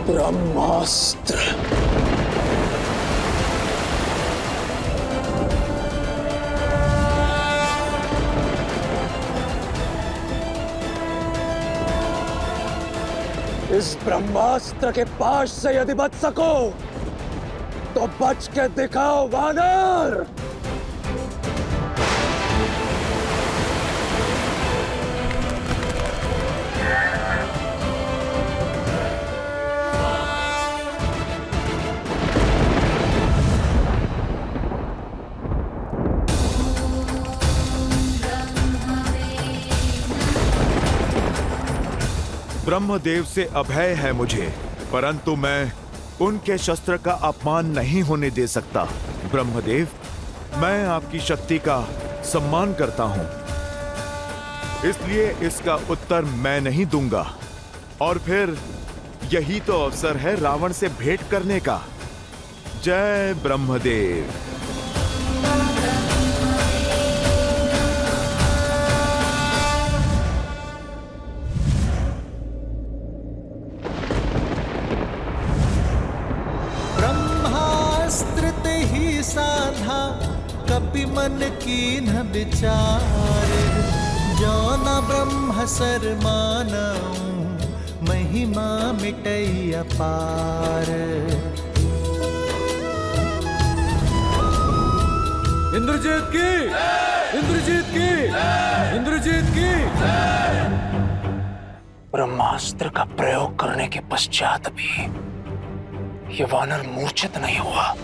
ब्रह्मास्त्र। इस ब्रह्मास्त्र के पाश से यदि बच सको तो बच के दिखाओ वानर। ब्रह्मदेव से अभय है मुझे, परंतु मैं उनके शस्त्र का अपमान नहीं होने दे सकता। ब्रह्मदेव, मैं आपकी शक्ति का सम्मान करता हूं, इसलिए इसका उत्तर मैं नहीं दूंगा। और फिर यही तो अवसर है रावण से भेंट करने का। जय ब्रह्मदेव। साधा कपि मन कीन्ह विचार, जो न ब्रह्म सर मानऊं, महिमा मिटई अपार। इंद्रजीत की, इंद्रजीत की, इंद्रजीत की। ब्रह्मास्त्र का प्रयोग करने के पश्चात भी ये वानर मूर्छित नहीं हुआ।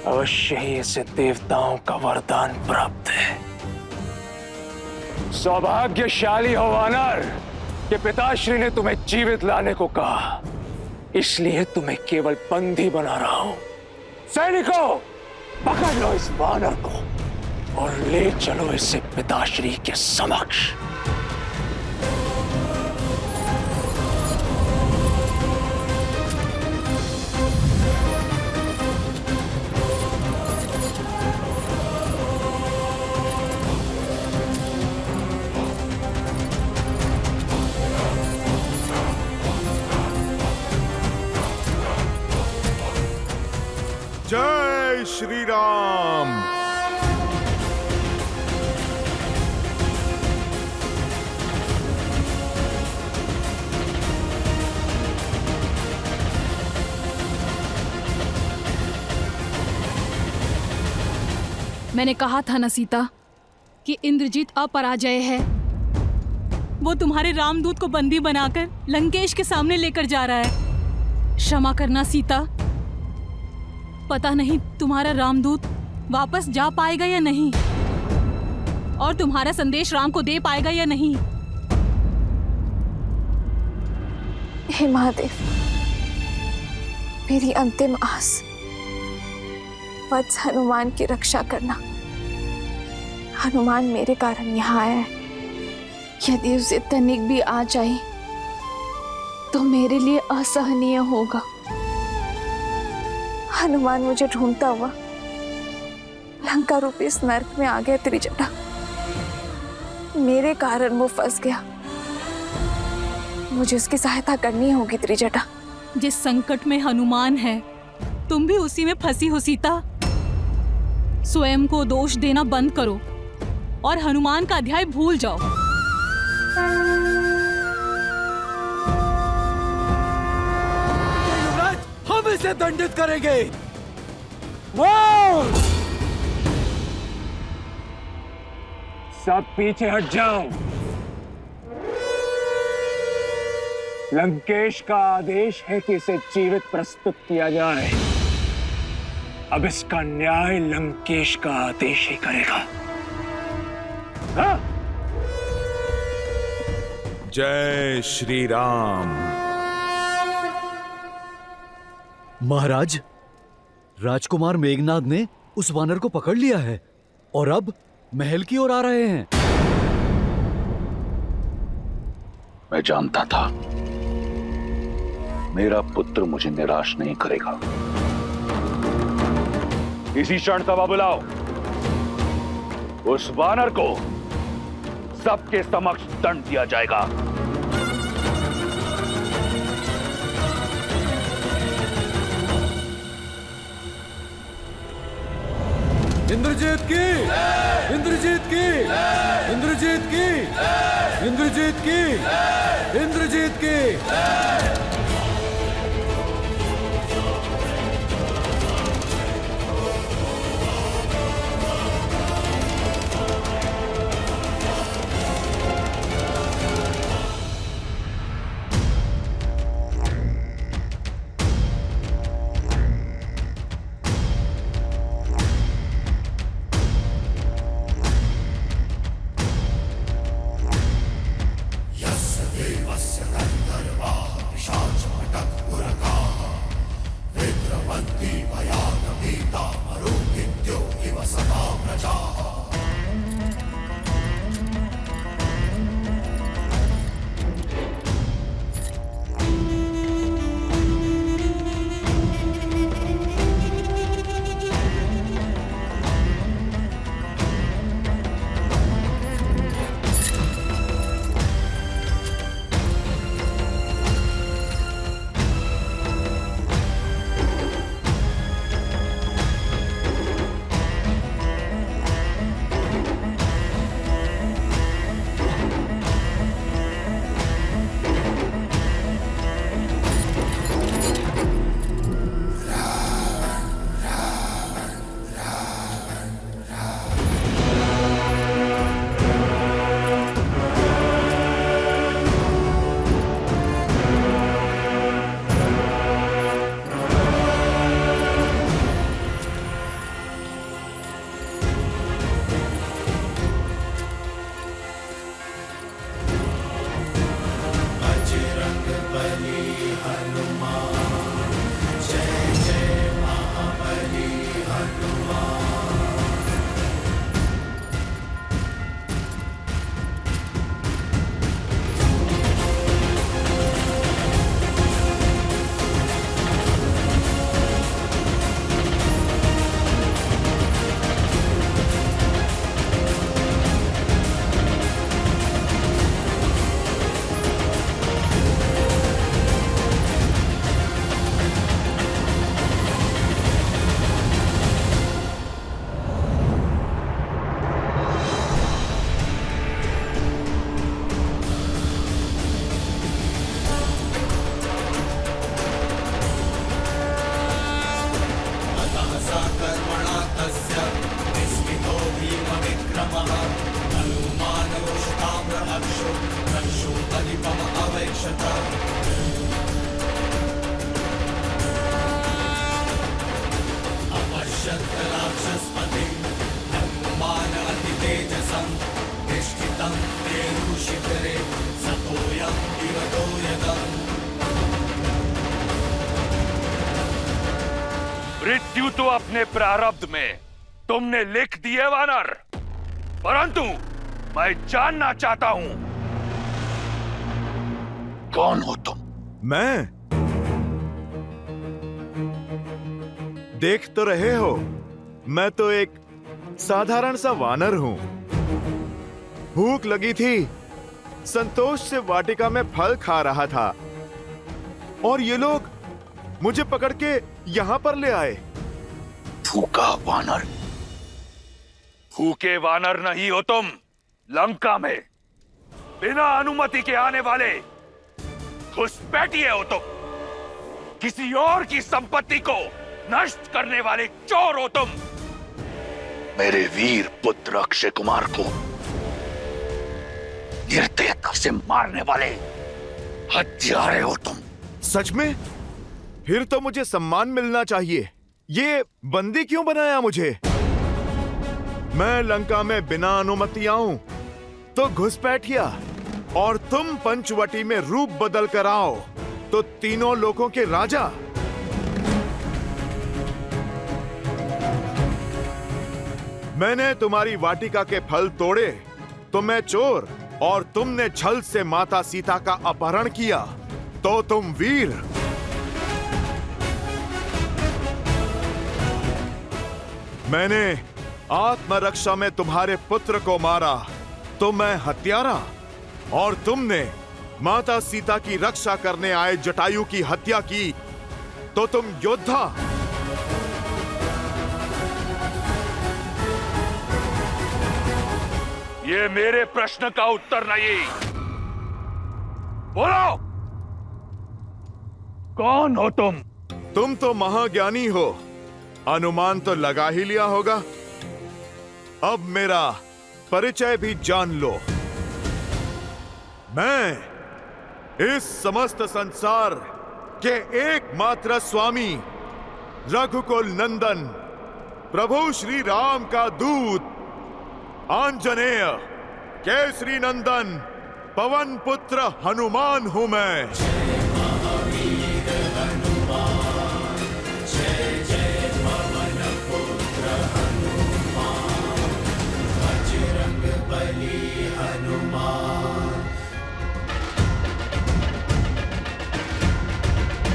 अवश्य ही इसे देवताओं का वरदान प्राप्त है। सौभाग्यशाली हो वानर कि पिताश्री ने तुम्हें जीवित लाने को कहा, इसलिए तुम्हें केवल बंदी बना रहा हूं। सैनिकों, पकड़ लो इस वानर को और ले चलो इसे पिताश्री के समक्ष। जय श्री राम। मैंने कहा था ना सीता कि इंद्रजीत अपराजय है। वो तुम्हारे रामदूत को बंदी बनाकर लंकेश के सामने लेकर जा रहा है। क्षमा करना सीता, पता नहीं तुम्हारा रामदूत वापस जा पाएगा या नहीं, और तुम्हारा संदेश राम को दे पाएगा या नहीं। हे महादेव, मेरी अंतिम आस वत्स हनुमान की रक्षा करना। हनुमान मेरे कारण यहाँ आया है। यदि उसे तनिक भी आ जाए तो मेरे लिए असहनीय होगा। हनुमान मुझे ढूंढता हुआ लंका रूपी इस नर्क में आ गया त्रिजटा। मेरे कारण वो फंस गया। मुझे उसकी सहायता करनी होगी त्रिजटा। जिस संकट में हनुमान है, तुम भी उसी में फंसी हो सीता। स्वयं को दोष देना बंद करो और हनुमान का अध्याय भूल जाओ। हम इसे दंडित करेंगे। सब पीछे हट जाओ। लंकेश का आदेश है कि इसे जीवित प्रस्तुत किया जाए। अब इसका न्याय लंकेश का आदेश ही करेगा। हाँ? जय श्री राम। महाराज, राजकुमार मेघनाद ने उस वानर को पकड़ लिया है और अब महल की ओर आ रहे हैं। मैं जानता था मेरा पुत्र मुझे निराश नहीं करेगा। इसी क्षण सभा बुलाओ। उस वानर को सबके समक्ष दंड दिया जाएगा। इंद्रजीत की, इंद्रजीत की, इंद्रजीत की, इंद्रजीत की, इंद्रजीत की। मृत्यु तो अपने प्रारब्ध में तुमने लिख दिए वानर, परंतु मैं जानना चाहता हूं, कौन हो तुम? मैं? देख तो रहे हो, मैं तो एक साधारण सा वानर हूं। भूख लगी थी, संतोष से वाटिका में फल खा रहा था और ये लोग मुझे पकड़ के यहां पर ले आए। भूखा वानर? भूखे वानर नहीं हो तुम। लंका में बिना अनुमति के आने वाले घुसपैठिए हो तुम। किसी और की संपत्ति को नष्ट करने वाले चोर हो तुम। मेरे वीर पुत्र अक्षय कुमार को निर्दयता से मारने वाले हत्यारे हो तुम। सच में? फिर तो मुझे सम्मान मिलना चाहिए। ये बंदी क्यों बनाया मुझे? मैं लंका में बिना अनुमति आऊं तो घुसपैठिया, और तुम पंचवटी में रूप बदल कर आओ तो तीनों लोगों के राजा। मैंने तुम्हारी वाटिका के फल तोड़े तो मैं चोर, और तुमने छल से माता सीता का अपहरण किया तो तुम वीर। मैंने आत्मरक्षा में तुम्हारे पुत्र को मारा तो मैं हत्यारा, और तुमने माता सीता की रक्षा करने आए जटायु की हत्या की तो तुम योद्धा। ये मेरे प्रश्न का उत्तर नहीं। बोलो, कौन हो तुम? तुम तो महाज्ञानी हो, अनुमान तो लगा ही लिया होगा। अब मेरा परिचय भी जान लो। मैं इस समस्त संसार के एकमात्र स्वामी रघुकुल नंदन प्रभु श्री राम का दूत आंजनेय केसरी नंदन पवन पुत्र हनुमान हूं मैं।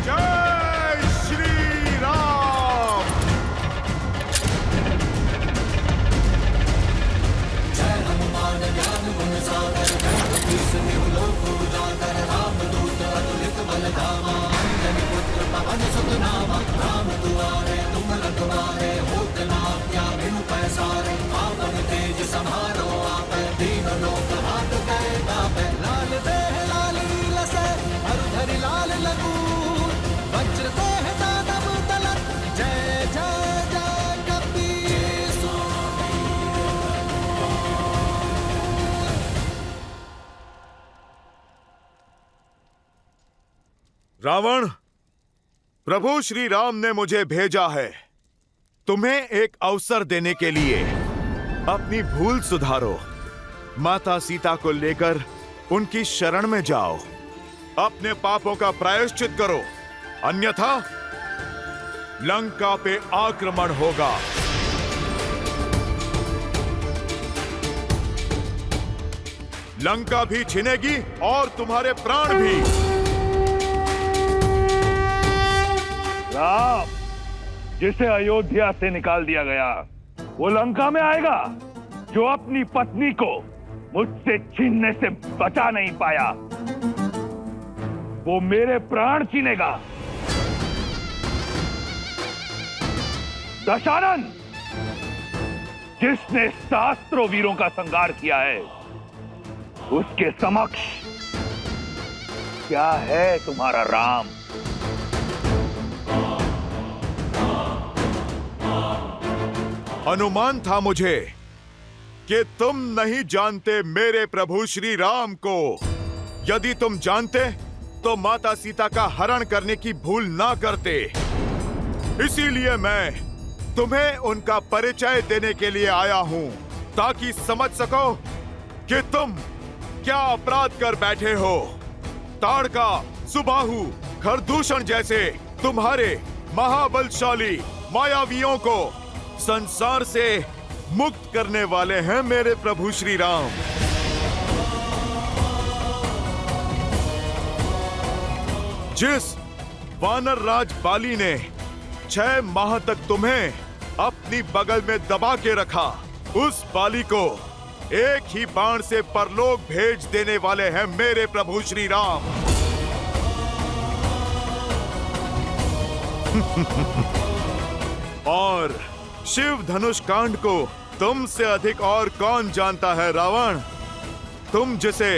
जय श्री राम। लाल देह लाल नील से हरधरि लाल लगू, वज्र देह दानव दलत, जय जय जय कपीस। रावण, प्रभु श्री राम ने मुझे भेजा है तुम्हें एक अवसर देने के लिए। अपनी भूल सुधारो, माता सीता को लेकर उनकी शरण में जाओ, अपने पापों का प्रायश्चित करो, अन्यथा लंका पे आक्रमण होगा। लंका भी छिनेगी और तुम्हारे प्राण भी। राम, जिसे अयोध्या से निकाल दिया गया, वो लंका में आएगा? जो अपनी पत्नी को मुझसे छीनने से बचा नहीं पाया, वो मेरे प्राण छीनेगा। दशानन, जिसने सहस्त्रों वीरों का संहार किया है, उसके समक्ष क्या है तुम्हारा राम? अनुमान था मुझे कि तुम नहीं जानते मेरे प्रभु श्री राम को। यदि तुम जानते तो माता सीता का हरण करने की भूल ना करते। इसीलिए मैं तुम्हें उनका परिचय देने के लिए आया हूं, ताकि समझ सको कि तुम क्या अपराध कर बैठे हो। ताड़का, सुबाहु, खरदूषण जैसे तुम्हारे महाबलशाली मायावियों को संसार से मुक्त करने वाले हैं मेरे प्रभु श्री राम। जिस वानर राज बाली ने 6 माह तक तुम्हें अपनी बगल में दबा के रखा, उस बाली को एक ही बाण से परलोक भेज देने वाले हैं मेरे प्रभु श्री राम। और शिव धनुष कांड को तुमसे अधिक और कौन जानता है रावण? तुम जिसे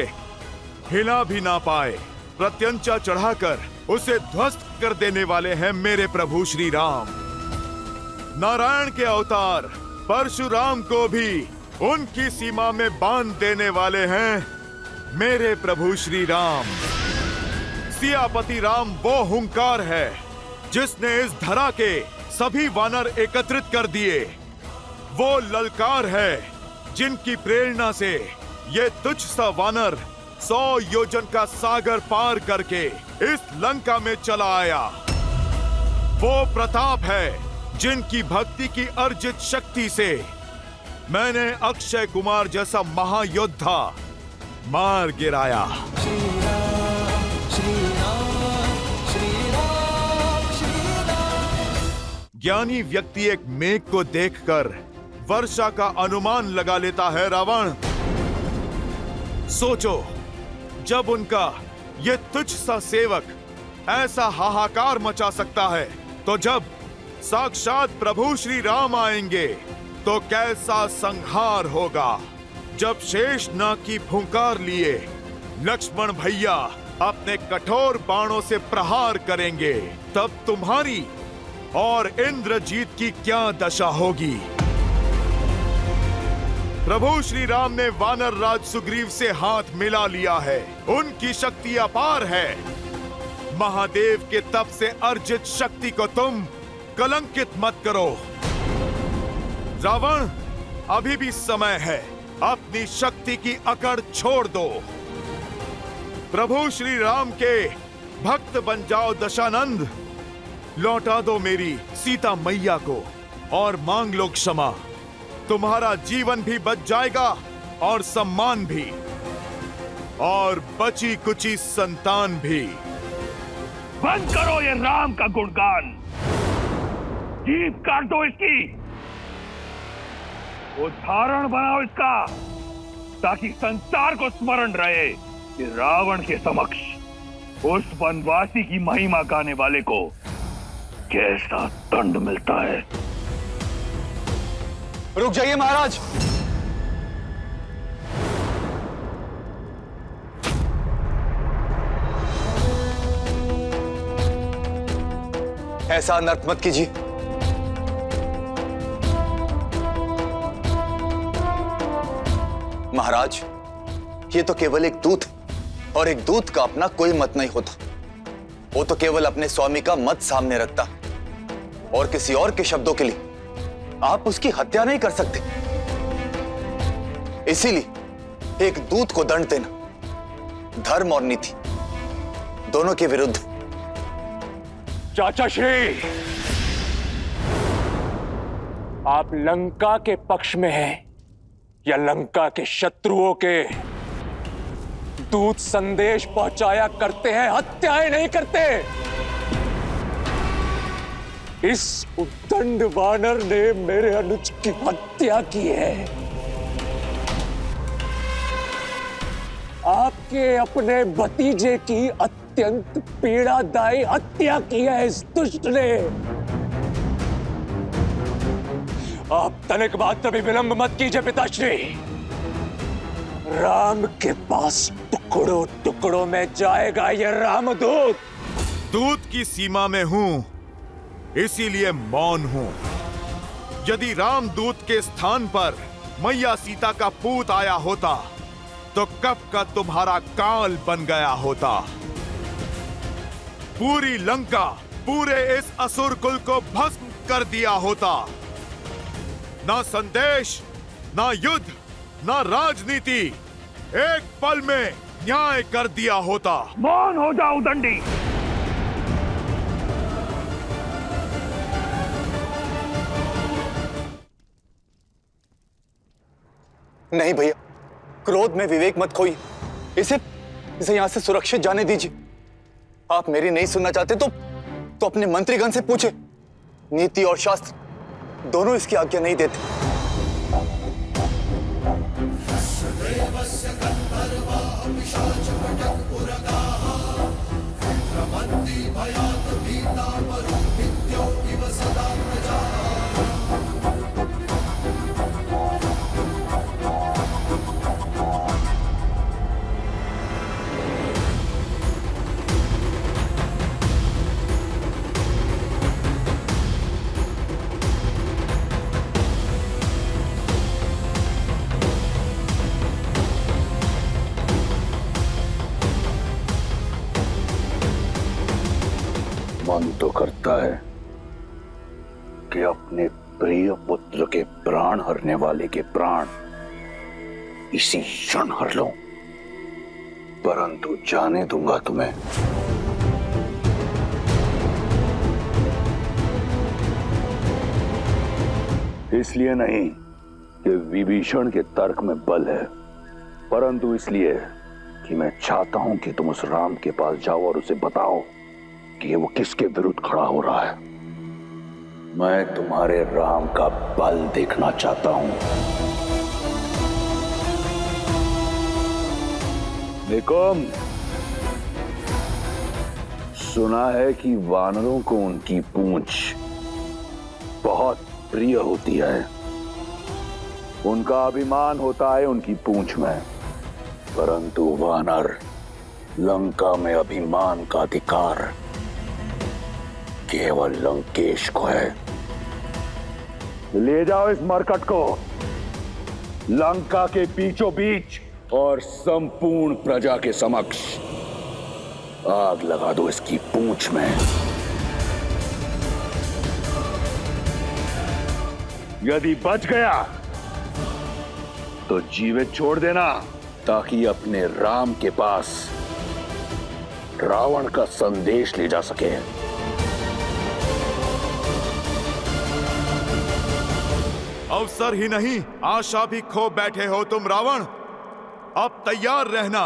हिला भी ना पाए, प्रत्यंचा चढ़ाकर उसे ध्वस्त कर देने वाले हैं मेरे प्रभु श्री राम। नारायण के अवतार परशुराम को भी उनकी सीमा में बांध देने वाले हैं मेरे प्रभु श्री राम। सियापति राम वो हुंकार है जिसने इस धरा के सभी वानर एकत्रित कर दिए। वो ललकार है जिनकी प्रेरणा से ये तुच्छ सा वानर 100 योजन का सागर पार करके इस लंका में चला आया। वो प्रताप है जिनकी भक्ति की अर्जित शक्ति से मैंने अक्षय कुमार जैसा महायोद्धा मार गिराया। श्री राम, श्री राम, श्री राम, श्री राम। ज्ञानी व्यक्ति एक मेघ को देखकर वर्षा का अनुमान लगा लेता है रावण। सोचो, जब उनका ये तुच्छ सा सेवक ऐसा हाहाकार मचा सकता है, तो जब साक्षात प्रभु श्री राम आएंगे तो कैसा संहार होगा। जब शेष नाग की फुंकार लिए लक्ष्मण भैया अपने कठोर बाणों से प्रहार करेंगे, तब तुम्हारी और इंद्रजीत की क्या दशा होगी। प्रभु श्री राम ने वानर राज सुग्रीव से हाथ मिला लिया है। उनकी शक्ति अपार है। महादेव के तप से अर्जित शक्ति को तुम कलंकित मत करो। रावण, अभी भी समय है, अपनी शक्ति की अकड़ छोड़ दो। प्रभु श्री राम के भक्त बन जाओ दशानंद। लौटा दो मेरी सीता मैया को और मांग लो क्षमा। तुम्हारा जीवन भी बच जाएगा और सम्मान भी, और बची कुची संतान भी। बंद करो ये राम का गुणगान, जीभ काट दो इसकी, उदाहरण बनाओ इसका, ताकि संसार को स्मरण रहे कि रावण के समक्ष उस वनवासी की महिमा गाने वाले को कैसा दंड मिलता है। रुक जाइए महाराज। ऐसा अनर्थ मत कीजिए। महाराज, ये तो केवल एक दूत है, और एक दूत का अपना कोई मत नहीं होता। वो तो केवल अपने स्वामी का मत सामने रखता, और किसी और के शब्दों के लिए आप उसकी हत्या नहीं कर सकते। इसीलिए एक दूत को दंड देना धर्म और नीति दोनों के विरुद्ध। चाचा श्री, आप लंका के पक्ष में हैं या लंका के शत्रुओं के? दूत संदेश पहुंचाया करते हैं, हत्याएं नहीं करते। इस उद्दंड वानर ने मेरे अनुज की हत्या की है। आपके अपने भतीजे की अत्यंत पीड़ादायी हत्या की है इस दुष्ट ने। आप तनिक मात्र भी विलंब मत कीजिए पिताश्री। राम के पास टुकड़ों टुकड़ों में जाएगा ये रामदूत। दूत की सीमा में हूं, इसीलिए मौन हूं। यदि रामदूत के स्थान पर मैया सीता का पूत आया होता तो कब का तुम्हारा काल बन गया होता। पूरी लंका, पूरे इस असुर कुल को भस्म कर दिया होता। ना संदेश, ना युद्ध, ना राजनीति, एक पल में न्याय कर दिया होता। मौन हो जाओ दंडी। नहीं भैया, क्रोध में विवेक मत खोइए। इसे यहां से सुरक्षित जाने दीजिए। आप मेरी नहीं सुनना चाहते तो अपने मंत्रीगण से पूछे। नीति और शास्त्र दोनों इसकी आज्ञा नहीं देते। मन तो करता है कि अपने प्रिय पुत्र के प्राण हरने वाले के प्राण इसी क्षण हर लो, परंतु जाने दूंगा तुम्हें। इसलिए नहीं कि विभीषण के तर्क में बल है, परंतु इसलिए कि मैं चाहता हूं कि तुम उस राम के पास जाओ और उसे बताओ कि वो किसके विरुद्ध खड़ा हो रहा है। मैं तुम्हारे राम का बल देखना चाहता हूं। निकुम, सुना है कि वानरों को उनकी पूंछ बहुत प्रिय होती है। उनका अभिमान होता है उनकी पूंछ में, परंतु वानर, लंका में अभिमान का अधिकार केवल लंकेश को है। ले जाओ इस मरकट को लंका के बीचों बीच और संपूर्ण प्रजा के समक्ष आग लगा दो इसकी पूंछ में। यदि बच गया तो जीवित छोड़ देना, ताकि अपने राम के पास रावण का संदेश ले जा सके। अवसर ही नहीं, आशा भी खो बैठे हो तुम रावण। अब तैयार रहना,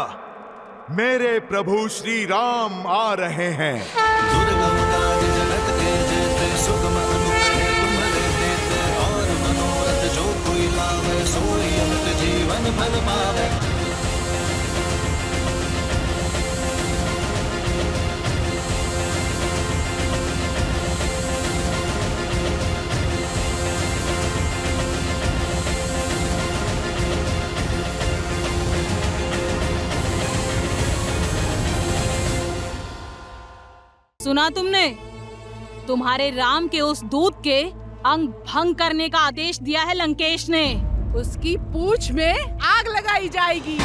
मेरे प्रभु श्री राम आ रहे हैं। दुर्गम काज जगत के जेते, सुगम अनुग्रह तुम्हारे देते, और मनोरथ जो कोई लावे, सोई अमित जीवन फल पावे। सुना तुमने? तुम्हारे राम के उस दूत के अंग भंग करने का आदेश दिया है लंकेश ने। उसकी पूंछ में आग लगाई जाएगी।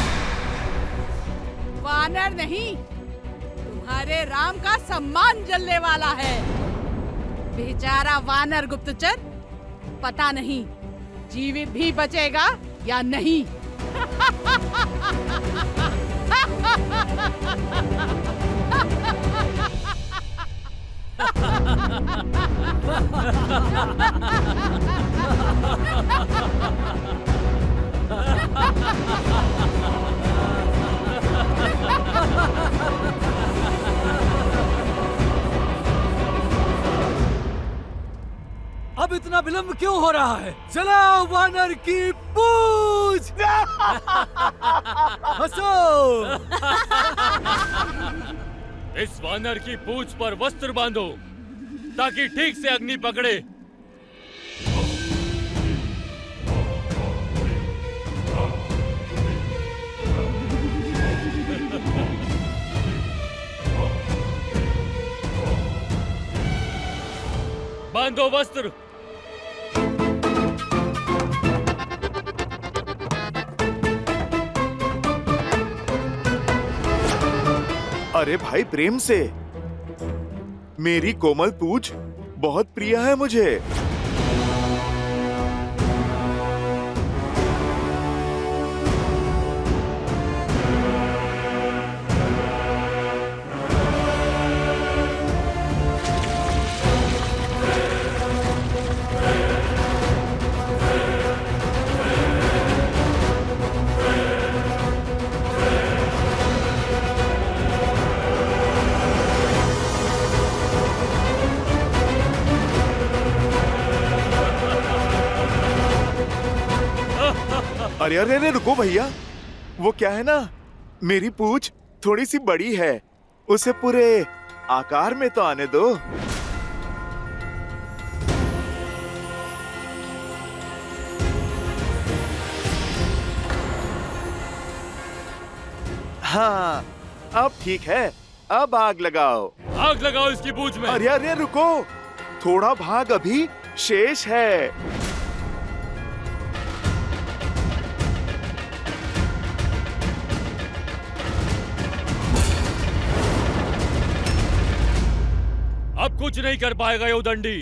वानर नहीं, तुम्हारे राम का सम्मान जलने वाला है। बेचारा वानर गुप्तचर, पता नहीं जीवित भी बचेगा या नहीं। अब इतना विलंब क्यों हो रहा है? चलाओ वानर की पूंछ! हंसो! इस वानर की पूंछ पर वस्त्र बांधो ताकि ठीक से अग्नि पकड़े। बांधो वस्त्र। अरे भाई, प्रेम से। मेरी कोमल पूंछ बहुत प्रिय है मुझे। अरे अरे अरे, रुको भैया। वो क्या है ना, मेरी पूंछ थोड़ी सी बड़ी है, उसे पूरे आकार में तो आने दो। हाँ, अब ठीक है। अब आग लगाओ। आग लगाओ इसकी पूंछ में। अरे अरे रुको, थोड़ा भाग अभी शेष है। अब कुछ नहीं कर पाएगा ये दंडी।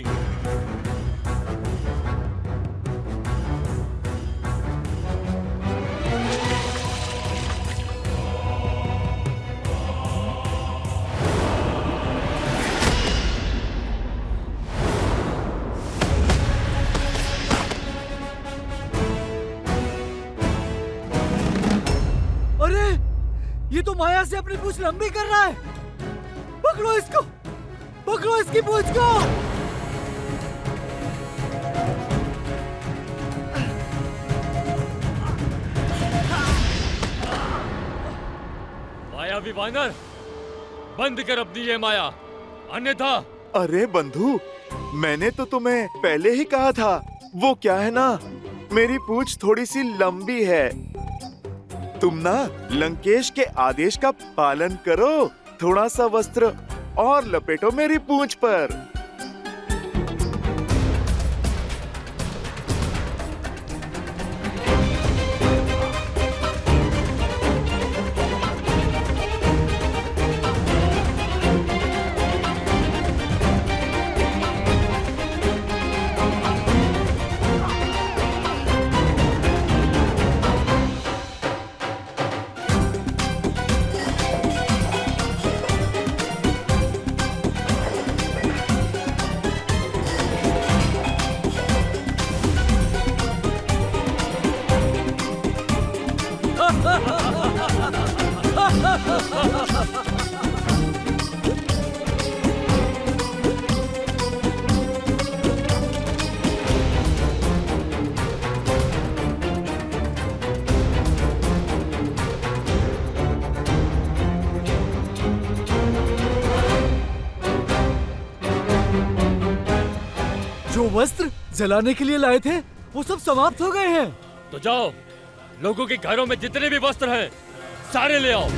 अरे, ये तो माया से अपनी पूंछ लंबी कर रहा है। पकड़ो इसको, पकड़ो इसकी पूंछ को। मायावी वानर, बंद कर अपनी ये माया, अन्यथा। अरे बंधु, मैंने तो तुम्हें पहले ही कहा था। वो क्या है ना, मेरी पूंछ थोड़ी सी लंबी है। तुम ना लंकेश के आदेश का पालन करो। थोड़ा सा वस्त्र और लपेटो मेरी पूंछ पर। जो वस्त्र जलाने के लिए लाए थे वो सब समाप्त हो गए हैं। तो जाओ, लोगों के घरों में जितने भी वस्त्र हैं सारे ले आओ।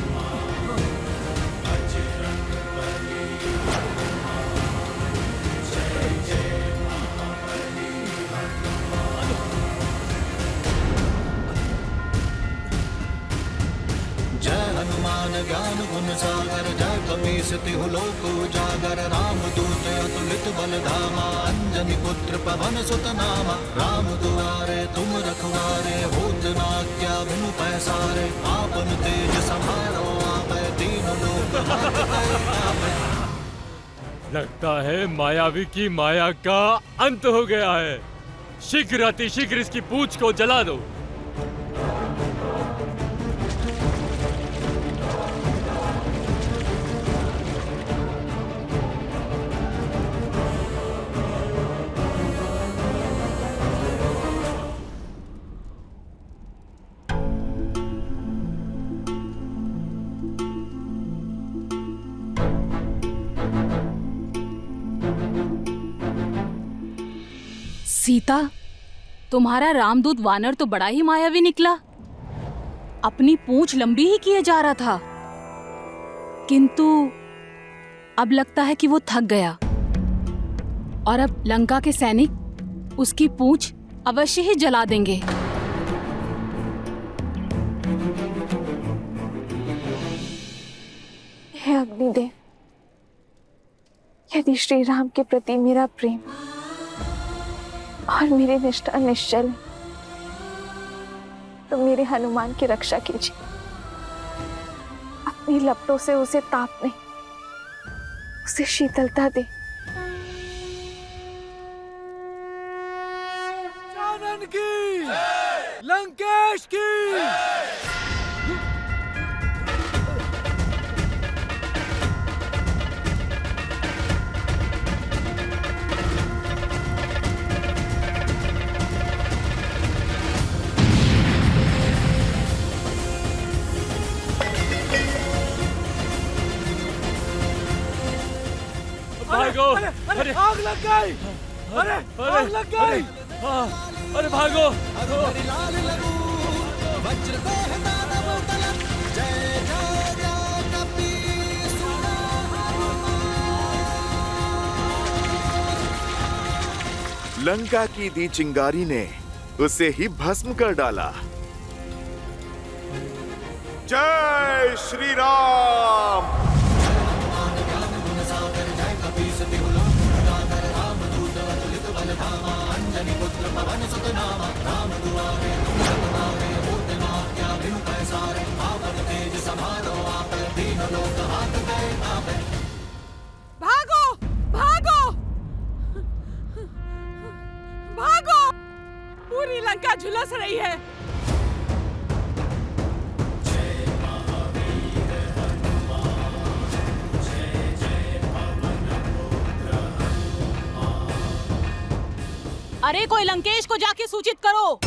जय हनुमान ज्ञान गुण सागर, जय कपीस तिहु लोक उजागर। राम दूत अतुलित बल धामा, अंजनी पुत्र पवन सुत नामा। राम दुआरे तुम रखवारे, होत न आज्ञा बिनु पैसारे। आपन तेज समारो आपै, तीनों लोक हांकते। लगता है मायावी की माया का अंत हो गया है। शीघ्र अतिशीघ्र इसकी पूंछ को जला दो। सीता, तुम्हारा रामदूत वानर तो बड़ा ही मायावी निकला। अपनी पूंछ लंबी ही किए जा रहा था, किंतु अब लगता है कि वो थक गया और अब लंका के सैनिक उसकी पूंछ अवश्य ही जला देंगे। हे अग्निदेव, यदि श्री राम के प्रति मेरा प्रेम और मेरी निष्ठा निश्चल, तो मेरे हनुमान की रक्षा कीजिए। अपनी लपटों से उसे ताप नहीं, उसे शीतलता दे। जानन की, लंकेश की। भागो! अरे आग लग गई! अरे आग लग गई! अरे भागो! लाल लगू वज्र देह दानव तलक। जय जय जय कपीस। लंका की दी चिंगारी ने उसे ही भस्म कर डाला। जय श्री राम। भागो भागो भागो! पूरी लंका झुलस रही है। अरे कोई लंकेश को जाके सूचित करो।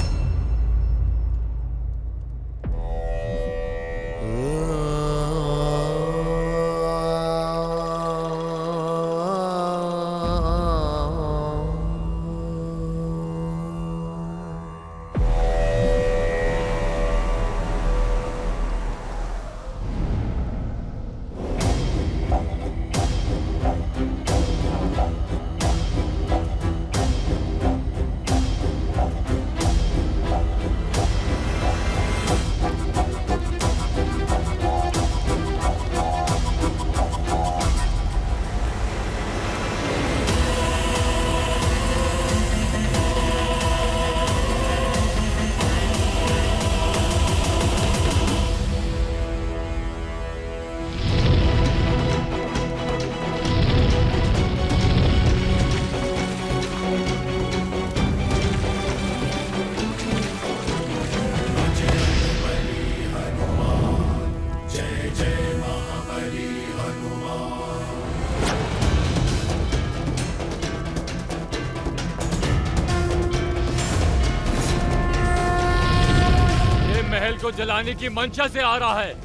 को जलाने की मंशा से आ रहा है।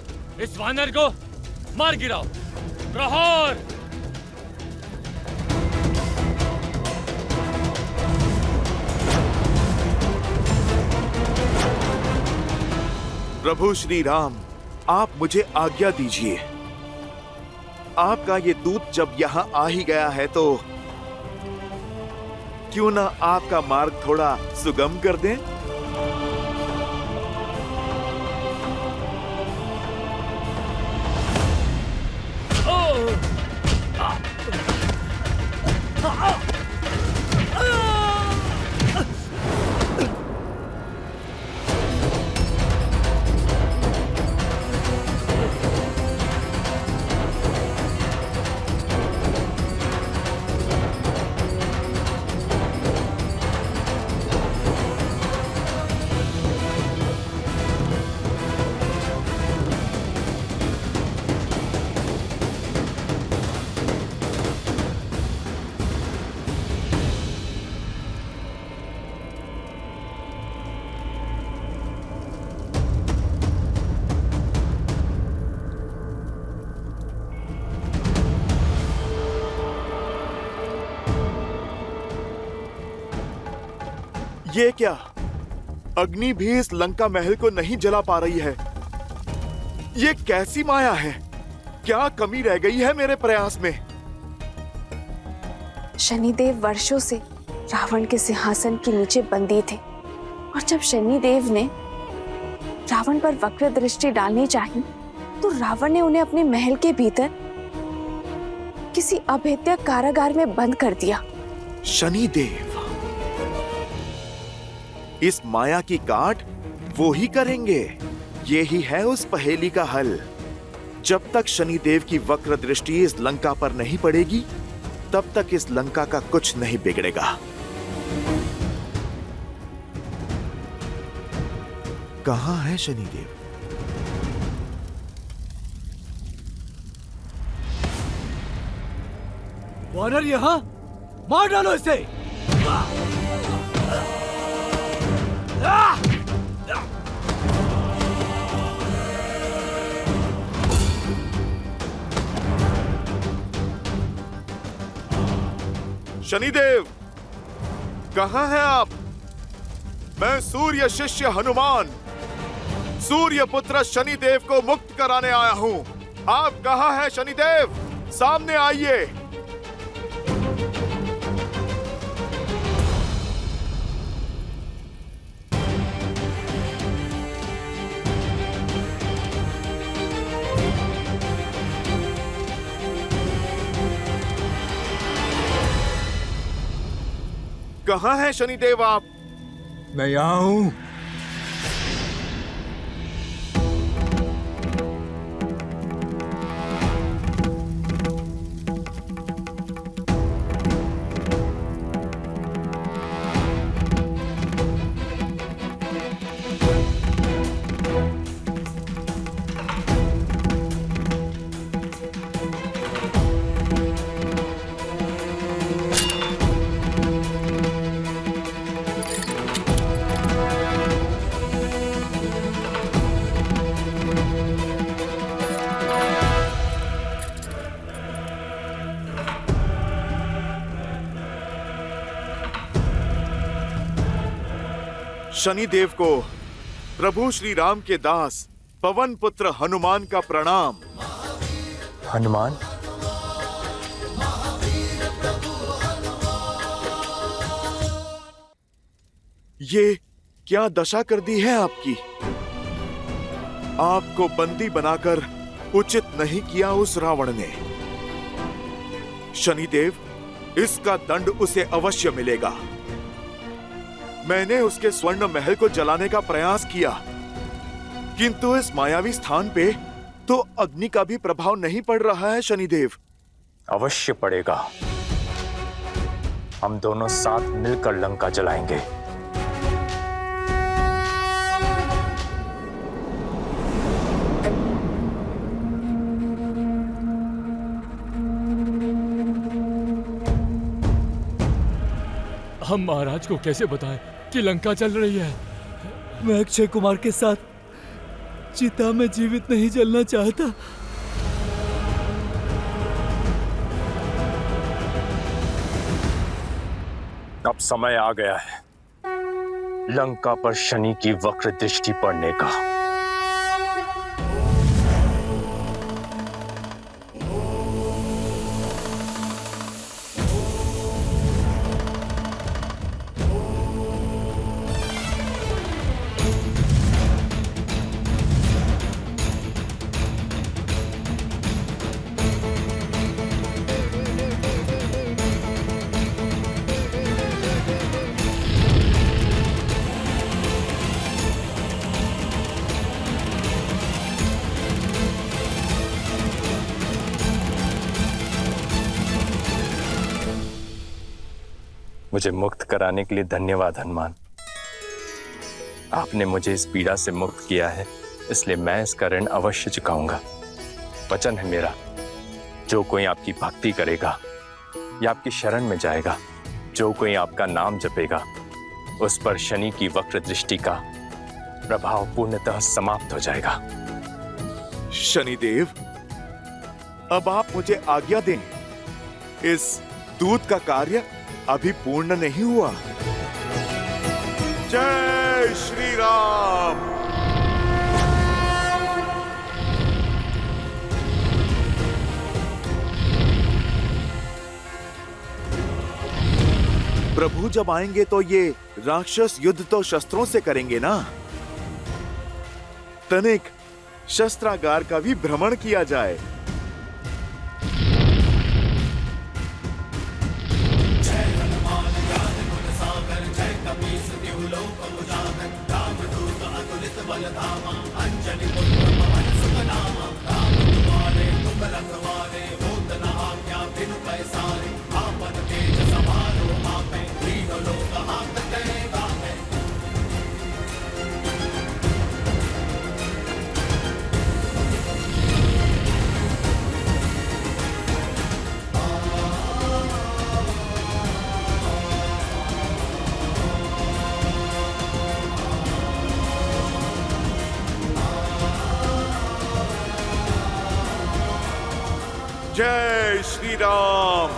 इस वानर को मार गिराओ। प्रहार! प्रभु श्री राम, आप मुझे आज्ञा दीजिए। आपका ये दूत जब यहाँ आ ही गया है तो क्यों ना आपका मार्ग थोड़ा सुगम कर दें? ये क्या? अग्नि भी इस लंका महल को नहीं जला पा रही है। ये कैसी माया है? क्या कमी रह गई है मेरे प्रयास में? शनिदेव वर्षों से रावण के सिंहासन के नीचे बंदी थे और जब शनिदेव ने रावण पर वक्र दृष्टि डालनी चाहिए तो रावण ने उन्हें अपने महल के भीतर किसी अभेद्य कारागार में बंद कर दिया। शनिदेव इस माया की काट वो ही करेंगे। ये ही है उस पहेली का हल। जब तक शनिदेव की वक्र दृष्टि इस लंका पर नहीं पड़ेगी तब तक इस लंका का कुछ नहीं बिगड़ेगा। कहां है शनिदेव? वानर यहाँ, मार डालो इसे। शनिदेव कहां हैं आप? मैं सूर्य शिष्य हनुमान सूर्य पुत्र शनिदेव को मुक्त कराने आया हूं। आप कहां हैं शनिदेव? सामने आइए। कहां हैं शनिदेव आप? मैं यहां हूं। शनिदेव को प्रभु श्री राम के दास पवन पुत्र हनुमान का प्रणाम। हनुमान, ये क्या दशा कर दी है आपकी? आपको बंदी बनाकर उचित नहीं किया उस रावण ने। शनिदेव, इसका दंड उसे अवश्य मिलेगा। मैंने उसके स्वर्ण महल को जलाने का प्रयास किया, किंतु इस मायावी स्थान पे तो अग्नि का भी प्रभाव नहीं पड़ रहा है शनिदेव। अवश्य पड़ेगा। हम दोनों साथ मिलकर लंका जलाएंगे। हम महाराज को कैसे बताएं कि लंका चल रही है? मैं अक्षय कुमार के साथ चिता में जीवित नहीं जलना चाहता। अब समय आ गया है लंका पर शनि की वक्र दृष्टि पड़ने का। मुझे मुक्त कराने के लिए धन्यवाद हनुमान। आपने मुझे इस पीड़ा से मुक्त किया है, इसलिए मैं इसका ऋण अवश्य चुकाऊंगा। वचन है मेरा, जो कोई आपकी भक्ति करेगा या आपकी शरण में जाएगा, जो कोई आपका नाम जपेगा, उस पर शनि की वक्र दृष्टि का प्रभाव पूर्णतः समाप्त हो जाएगा। शनिदेव, अब आप मुझे आज्ञा दें। इस दूत का कार्य अभी पूर्ण नहीं हुआ। जय श्री राम। प्रभु जब आएंगे तो ये राक्षस युद्ध तो शस्त्रों से करेंगे ना। तनिक शस्त्रागार का भी भ्रमण किया जाए। जय श्री राम।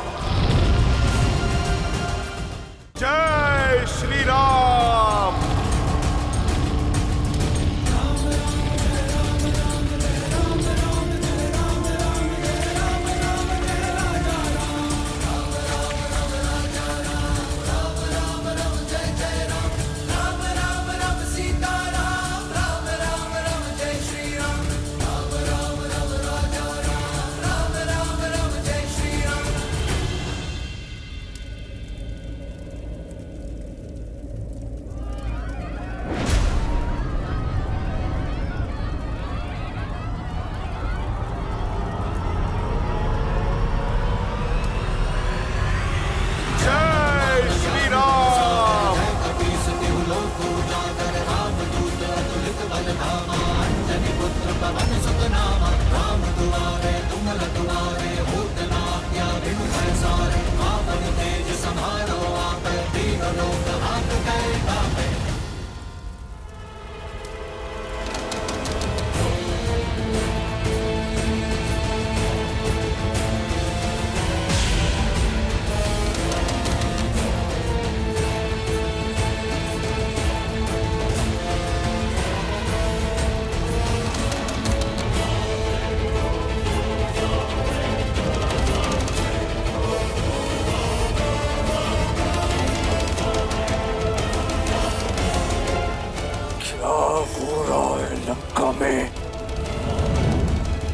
जय श्री राम।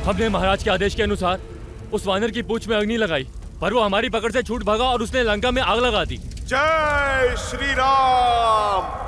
हमने महाराज के आदेश के अनुसार उस वानर की पूंछ में अग्नि लगाई, पर वो हमारी पकड़ से छूट भागा और उसने लंका में आग लगा दी। जय श्री राम।